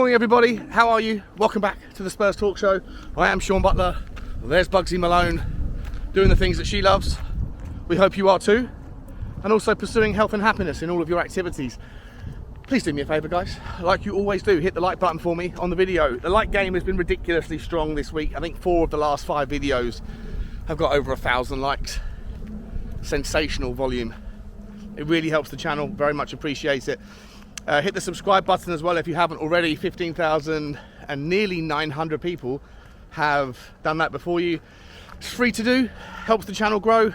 morning, everybody. How are you? Welcome back to the Spurs Talk Show. I am Sean Butler. There's Bugsy Malone doing the things that she loves. We hope you are too. And also pursuing health and happiness in all of your activities. Please do me a favour, guys. Like you always do, hit the like button for me on the video. The like game has been ridiculously strong this week. I think 4 of the last 5 videos have got over 1,000 likes. Sensational volume. It really helps the channel. Very much appreciate it. Hit the subscribe button as well if you haven't already. 15,000 and nearly 900 people have done that before you. It's free to do, helps the channel grow.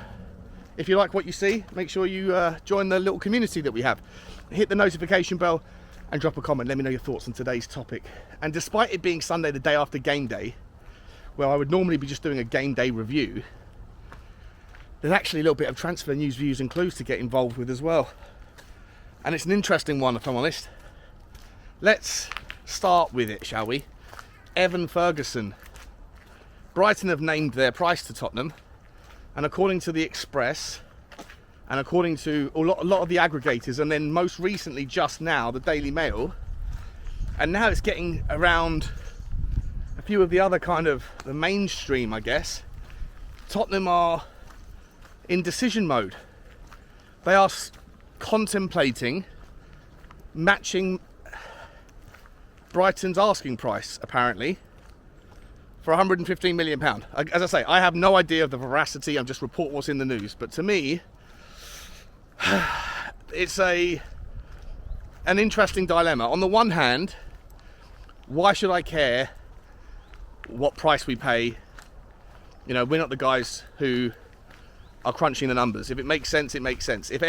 If you like what you see, make sure you join the little community that we have. Hit the notification bell and drop a comment. Let me know your thoughts on today's topic. And despite it being Sunday, the day after game day, where I would normally be just doing a game day review, there's actually a little bit of transfer news, views and clues to get involved with as well. And it's an interesting one, if I'm honest. Let's start with it, shall we? Evan Ferguson. Brighton have named their price to Tottenham, and according to the Express, and according to a lot of the aggregators, and then most recently, just now, the Daily Mail, and now it's getting around a few of the other kind of the mainstream, I guess. Tottenham are in decision mode. They are contemplating matching Brighton's asking price, apparently, for £115 million. As I say, I have no idea of the veracity. I'm just reporting what's in the news. But to me, it's an interesting dilemma. On the one hand, why should I care what price we pay? You know, we're not the guys who are crunching the numbers. If it makes sense, it makes sense. If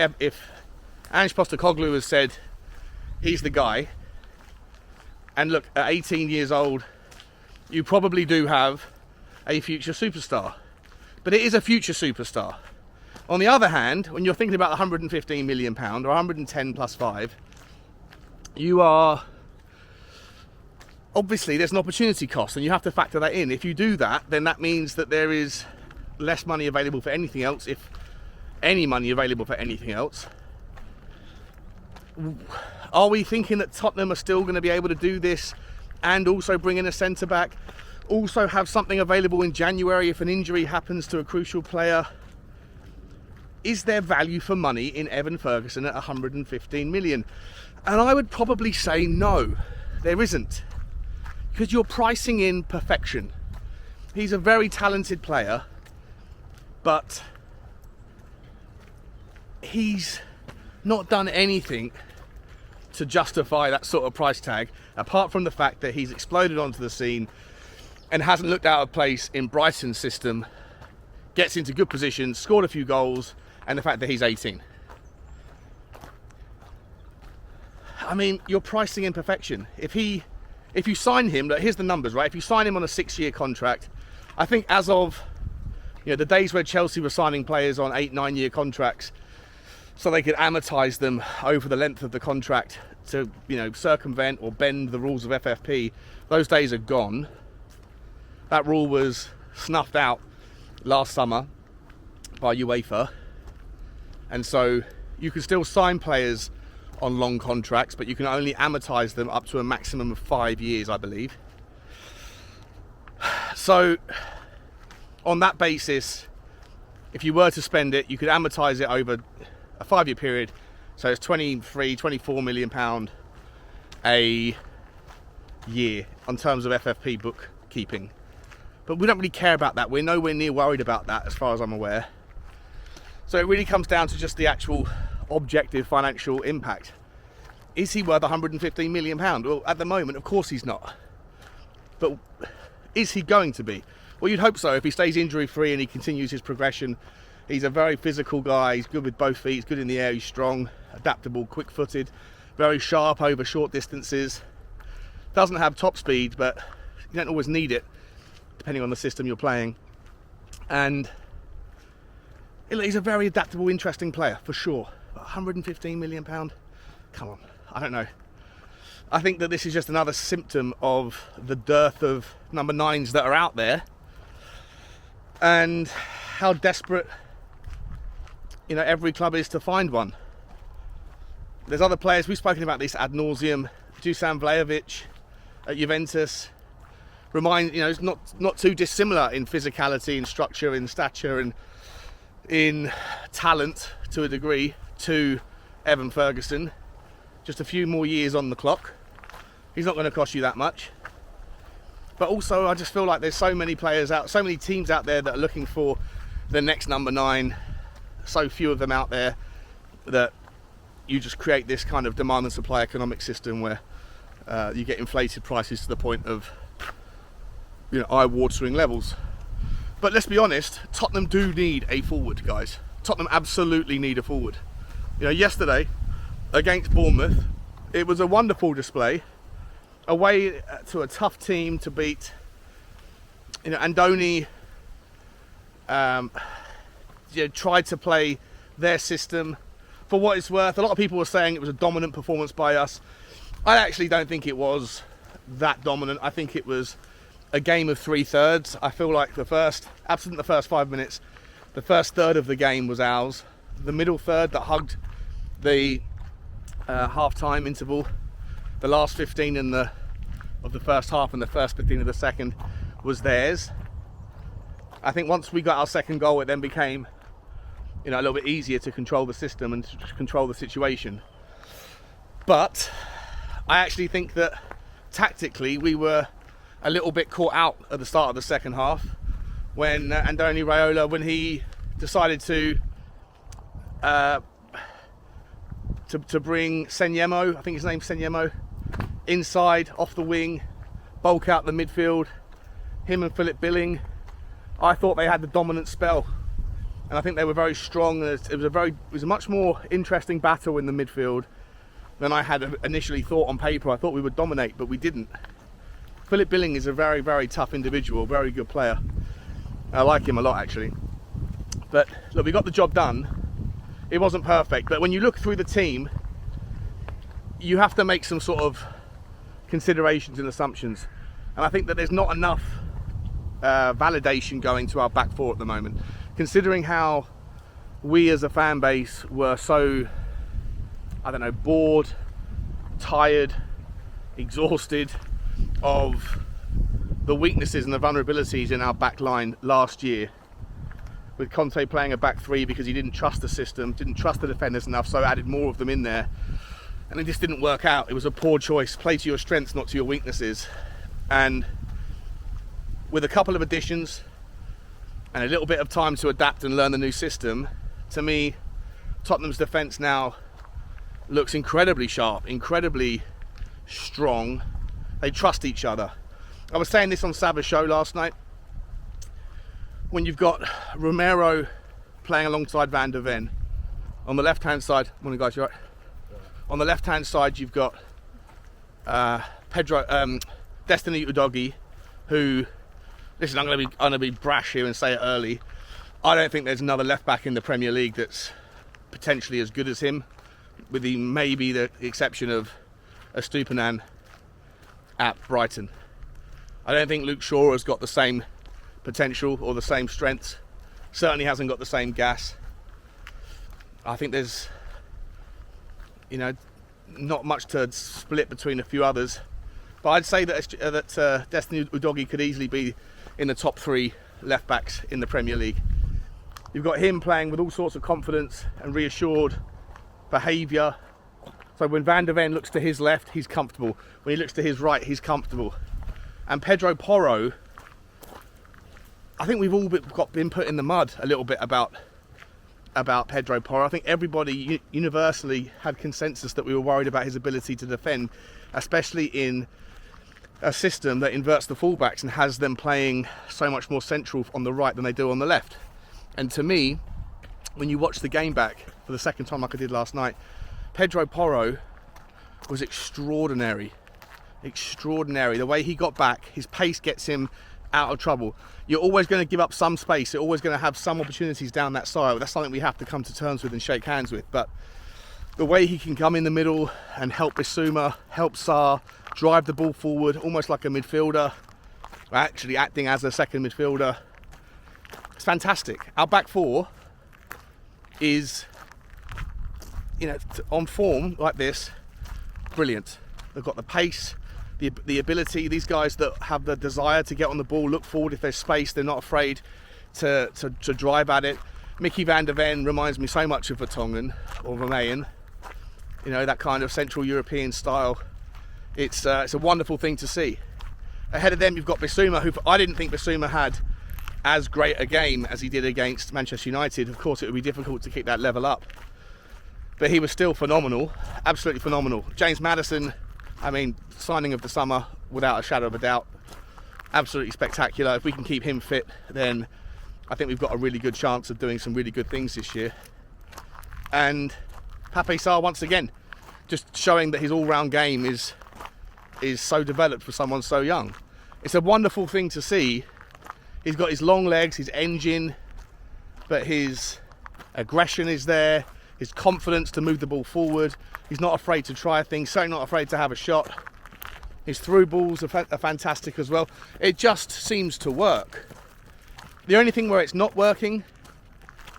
Ange Postecoglou has said he's the guy, and look, at 18 years old, you probably do have a future superstar, but it is a future superstar. On the other hand, when you're thinking about £115 million or 110 plus 5, you are obviously, there's an opportunity cost, and you have to factor that in. If you do that, then that means that there is less money available for anything else, if any money available for anything else. Are we thinking that Tottenham are still going to be able to do this and also bring in a centre back, also have something available in January if an injury happens to a crucial player? Is there value for money in Evan Ferguson at 115 million? And I would probably say no, there isn't, because you're pricing in perfection. He's a very talented player, but he's not done anything to justify that sort of price tag, apart from the fact that he's exploded onto the scene and hasn't looked out of place in Brighton's system, gets into good positions, scored a few goals, and the fact that he's 18. I mean, you're pricing in perfection. If you sign him, here's the numbers, right? If you sign him on a 6-year contract, I think as of the days where Chelsea were signing players on 8-9 year contracts, so they could amortise them over the length of the contract to, circumvent or bend the rules of FFP. Those days are gone. That rule was snuffed out last summer by UEFA. And so you can still sign players on long contracts, but you can only amortise them up to a maximum of 5 years, I believe. So on that basis, if you were to spend it, you could amortise it over a 5-year period, so it's £24 million a year on terms of FFP bookkeeping. But we don't really care about that. We're nowhere near worried about that as far as I'm aware. So it really comes down to just the actual objective financial impact. Is he worth £115 million? Well, at the moment, of course he's not. But is he going to be? Well, you'd hope so if he stays injury free and he continues his progression. He's a very physical guy. He's good with both feet. He's good in the air. He's strong, adaptable, quick-footed, very sharp over short distances. Doesn't have top speed, but you don't always need it, depending on the system you're playing. And he's a very adaptable, interesting player, for sure. But £115 million? Come on. I don't know. I think that this is just another symptom of the dearth of number 9s that are out there, and how desperate every club is to find one. There's other players, we've spoken about this ad nauseum. Dusan Vlahovic, at Juventus. It's not too dissimilar in physicality, in structure, in stature, and in talent to a degree to Evan Ferguson. Just a few more years on the clock. He's not going to cost you that much. But also, I just feel like there's so many teams out there that are looking for the next number 9. So few of them out there that you just create this kind of demand and supply economic system where you get inflated prices to the point of eye-watering levels. But let's be honest, Tottenham do need a forward, guys. Tottenham absolutely need a forward. Yesterday against Bournemouth, it was a wonderful display. Away to a tough team to beat. Andoni tried to play their system. For what it's worth, a lot of people were saying it was a dominant performance by us. I actually don't think it was that dominant. I think it was a game of 3/3. I feel like absent the first 5 minutes, the first third of the game was ours. The middle third that hugged the half-time interval, the last 15 of the first half and the first 15 of the second was theirs. I think once we got our second goal, it then became a little bit easier to control the system and to control the situation. But I actually think that tactically we were a little bit caught out at the start of the second half when Andoni Raiola, when he decided to bring Senyemo, I think his name's Senyemo, inside, off the wing, bulk out the midfield, him and Philip Billing. I thought they had the dominant spell, and I think they were very strong. It was a much more interesting battle in the midfield than I had initially thought on paper. I thought we would dominate, but we didn't. Philip Billing is a very, very tough individual, very good player. I like him a lot, actually. But look, we got the job done. It wasn't perfect, but when you look through the team, you have to make some sort of considerations and assumptions. And I think that there's not enough validation going to our back four at the moment, considering how we as a fan base were so, bored, tired, exhausted of the weaknesses and the vulnerabilities in our back line last year, with Conte playing a back three because he didn't trust the system, didn't trust the defenders enough, so added more of them in there, and it just didn't work out. It was a poor choice. Play to your strengths, not to your weaknesses. And with a couple of additions and a little bit of time to adapt and learn the new system, to me, Tottenham's defence now looks incredibly sharp, incredibly strong. They trust each other. I was saying this on Saba's show last night. When you've got Romero playing alongside Van der Ven, on the left-hand side, morning guys, you right? On the left-hand side, you've got Destiny Udogie, who, listen, I'm going to be brash here and say it early. I don't think there's another left-back in the Premier League that's potentially as good as him, with maybe the exception of Estupiñán at Brighton. I don't think Luke Shaw has got the same potential or the same strengths. Certainly hasn't got the same gas. I think there's, not much to split between a few others. But I'd say that Destiny Udogie could easily be in the top 3 left backs in the Premier League. You've got him playing with all sorts of confidence and reassured behaviour. So when Van der Ven looks to his left, he's comfortable. When he looks to his right, he's comfortable. And Pedro Porro, I think we've all been put in the mud a little bit about Pedro Porro. I think everybody universally had consensus that we were worried about his ability to defend, especially in a system that inverts the fullbacks and has them playing so much more central on the right than they do on the left. And to me, when you watch the game back for the second time like I did last night, Pedro Porro was extraordinary. Extraordinary. The way he got back, his pace gets him out of trouble. You're always going to give up some space. You're always going to have some opportunities down that side. That's something we have to come to terms with and shake hands with. But the way he can come in the middle and help Bissouma, help Sarr, drive the ball forward, almost like a midfielder, actually acting as a second midfielder, it's fantastic. Our back four is, on form like this, brilliant. They've got the pace, the ability. These guys that have the desire to get on the ball, look forward if there's space, they're not afraid to drive at it. Mickey van der Ven reminds me so much of Vertonghen or Vermeyen, you know, that kind of Central European style. It's a wonderful thing to see. Ahead of them you've got Bissouma, who I didn't think Bissouma had as great a game as he did against Manchester United. Of course it would be difficult to keep that level up, but he was still phenomenal, absolutely phenomenal. James Maddison, I mean, signing of the summer without a shadow of a doubt, absolutely spectacular. If we can keep him fit, then I think we've got a really good chance of doing some really good things this year. And Pape Sarr, once again, just showing that his all-round game is so developed for someone so young. It's a wonderful thing to see. He's got his long legs, his engine, but his aggression is there, his confidence to move the ball forward. He's not afraid to try things, certainly not afraid to have a shot. His through balls are fantastic as well. It just seems to work. The only thing where it's not working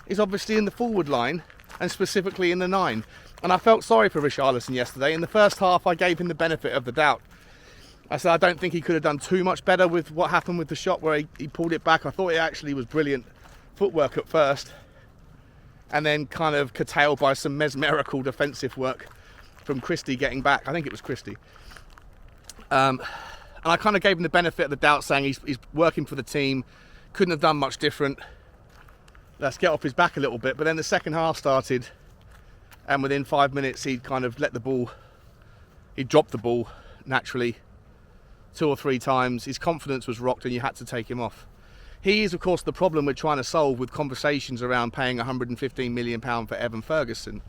is obviously in the forward line, and specifically in the 9. And I felt sorry for Richarlison yesterday. In the first half, I gave him the benefit of the doubt. I said I don't think he could have done too much better with what happened with the shot where he pulled it back. I thought it actually was brilliant footwork at first, and then kind of curtailed by some mesmerical defensive work from Christie getting back. I think it was Christie. And I kind of gave him the benefit of the doubt, saying he's working for the team, couldn't have done much different. Let's get off his back a little bit. But then the second half started, and within 5 minutes he'd kind of he dropped the ball naturally 2 or 3 times. His confidence was rocked and you had to take him off. He is, of course, the problem we're trying to solve with conversations around paying £115 million for Evan Ferguson.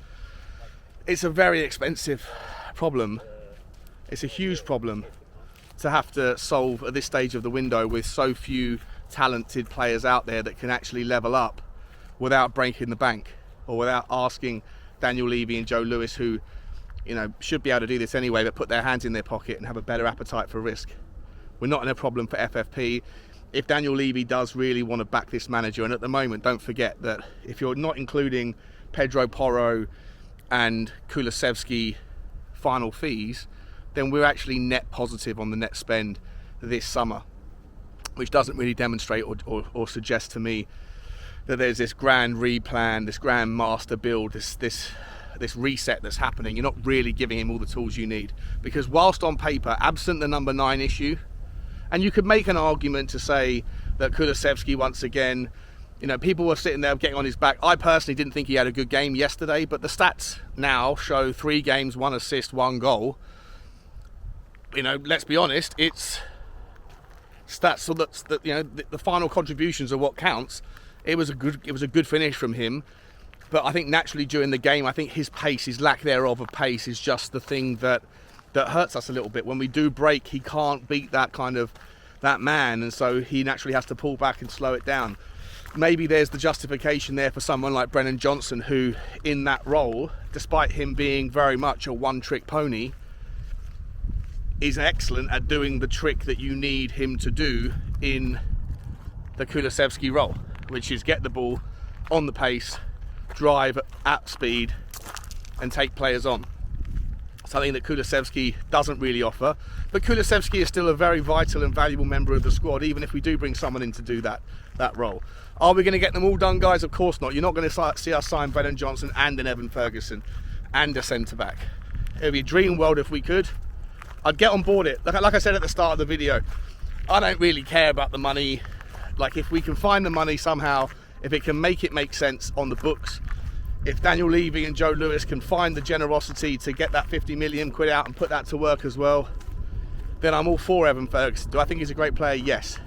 It's a very expensive problem. It's a huge problem to have to solve at this stage of the window with so few talented players out there that can actually level up without breaking the bank, or without asking Daniel Levy and Joe Lewis, who, you know, should be able to do this anyway, but put their hands in their pocket and have a better appetite for risk. We're not in a problem for FFP. If Daniel Levy does really want to back this manager, and at the moment, don't forget that if you're not including Pedro Porro and Kulusevski final fees, then we're actually net positive on the net spend this summer, which doesn't really demonstrate or suggest to me that there's this grand replan, this grand master build, this reset that's happening. You're not really giving him all the tools you need, because whilst on paper, absent the number 9 issue, and you could make an argument to say that Kulusevski, once again, you know, people were sitting there getting on his back. I personally didn't think he had a good game yesterday, but the stats now show 3 games, 1 assist, 1 goal. You know, let's be honest, it's stats, so that you know, the final contributions are what counts. It was a good finish from him, but I think naturally during the game, I think his pace, his lack thereof of pace, is just the thing that hurts us a little bit. When we do break, he can't beat that man, and so he naturally has to pull back and slow it down. Maybe there's the justification there for someone like Brennan Johnson, who in that role, despite him being very much a one-trick pony, is excellent at doing the trick that you need him to do in the Kulusevski role, which is get the ball on the pace, drive at speed, and take players on. Something that Kulusevski doesn't really offer. But Kulusevski is still a very vital and valuable member of the squad, even if we do bring someone in to do that role. Are we going to get them all done, guys? Of course not. You're not going to see us sign Brennan Johnson and an Evan Ferguson and a centre-back. It would be a dream world if we could. I'd get on board it. Like I said at the start of the video, I don't really care about the money. Like, if we can find the money somehow, if it can make sense on the books, if Daniel Levy and Joe Lewis can find the generosity to get that 50 million quid out and put that to work as well, then I'm all for Evan Ferguson. Do I think he's a great player? Yes.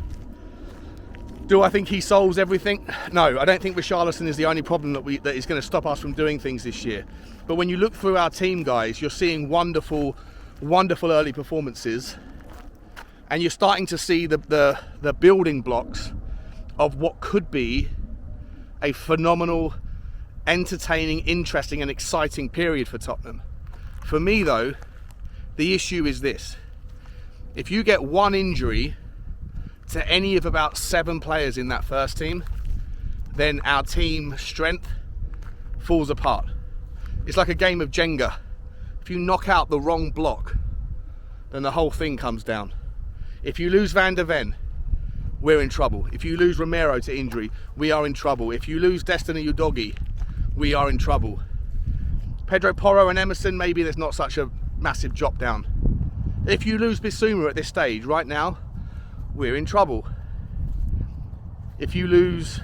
Do I think he solves everything? No, I don't think Richarlison is the only problem that is going to stop us from doing things this year. But when you look through our team, guys, you're seeing wonderful early performances, and you're starting to see the building blocks of what could be a phenomenal, entertaining, interesting and exciting period for Tottenham. For me though, the issue is this: if you get one injury to any of about 7 players in that first team, then our team strength falls apart. It's like a game of Jenga. If you knock out the wrong block, then the whole thing comes down. If you lose Van der Ven, we're in trouble. If you lose Romero to injury, we are in trouble. If you lose Destiny Udogie, we are in trouble. Pedro Porro and Emerson, maybe there's not such a massive drop down. If you lose Bissouma at this stage, right now, we're in trouble. If you lose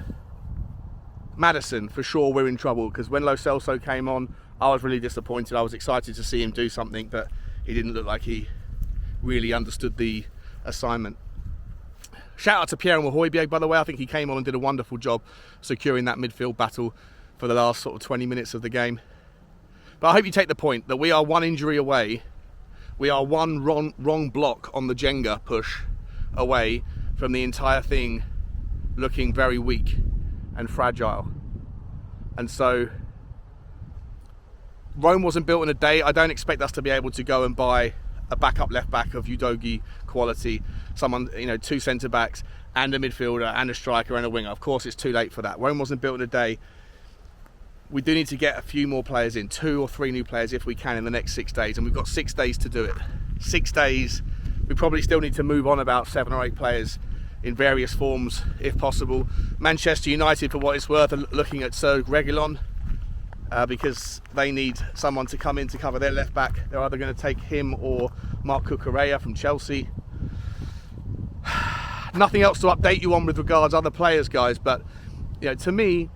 Maddison, for sure we're in trouble, because when Lo Celso came on, I was really disappointed. I was excited to see him do something, but he didn't look like he really understood the assignment. Shout out to Pierre Hojbjerg, by the way. I think he came on and did a wonderful job securing that midfield battle for the last sort of 20 minutes of the game. But I hope you take the point that we are one injury away. We are one wrong block on the Jenga push away from the entire thing looking very weak and fragile. And so Rome wasn't built in a day. I don't expect us to be able to go and buy a backup left back of Udogie quality, someone, you know, 2 centre backs and a midfielder and a striker and a winger. Of course it's too late for that. Rome wasn't built in a day. We do need to get a few more players in, 2 or 3 new players if we can in the next 6 days, and we've got 6 days to do it. 6 days. We probably still need to move on about 7 or 8 players in various forms if possible. Manchester United, for what it's worth, are looking at Serge Reguilon because they need someone to come in to cover their left back. They're either going to take him or Marc Cucurella from Chelsea. Nothing else to update you on with regards other players, guys, but you know, to me,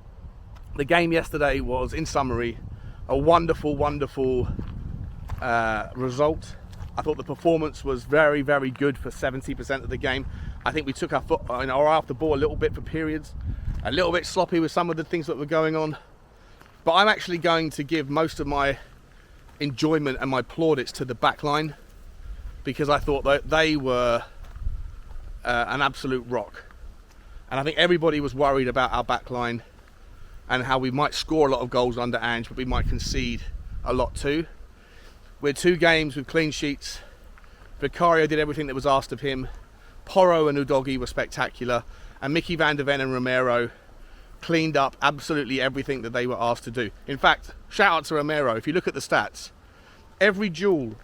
the game yesterday was, in summary, a wonderful result. I thought the performance was very, very good for 70% of the game. I think we took our foot off the ball a little bit for periods, a little bit sloppy with some of the things that were going on. But I'm actually going to give most of my enjoyment and my plaudits to the back line, because I thought that they were an absolute rock. And I think everybody was worried about our back line and how we might score a lot of goals under Ange, but we might concede a lot too. We're 2 games with clean sheets. Vicario did everything that was asked of him. Porro and Udogie were spectacular. And Mickey van der Ven and Romero cleaned up absolutely everything that they were asked to do. In fact, shout out to Romero. If you look at the stats, every duel,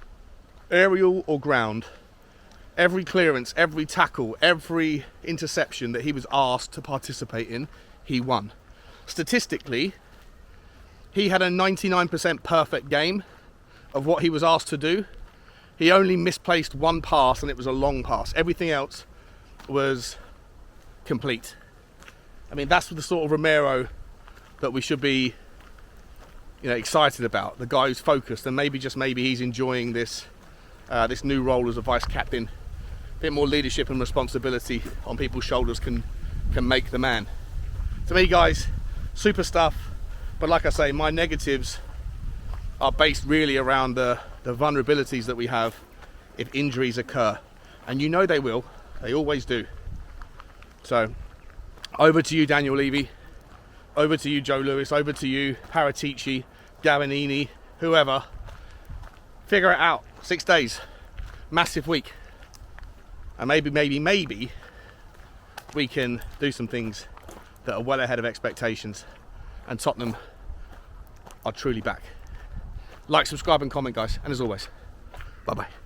aerial or ground, every clearance, every tackle, every interception that he was asked to participate in, he won. Statistically, he had a 99% perfect game of what he was asked to do. He only misplaced 1 pass, and it was a long pass. Everything else was complete. I mean, that's the sort of Romero that we should be, you know, excited about. The guy who's focused, and maybe, just maybe, he's enjoying this this new role as a vice captain. A bit more leadership and responsibility on people's shoulders can make the man. To me, guys, super stuff. But like I say, my negatives are based really around the vulnerabilities that we have if injuries occur. And you know they will. They always do. So, over to you, Daniel Levy. Over to you, Joe Lewis. Over to you, Paratici, Gavanini, whoever. Figure it out. 6 days. Massive week. And maybe we can do some things that are well ahead of expectations. And Tottenham are truly back. Like, subscribe and comment, guys. And as always, bye-bye.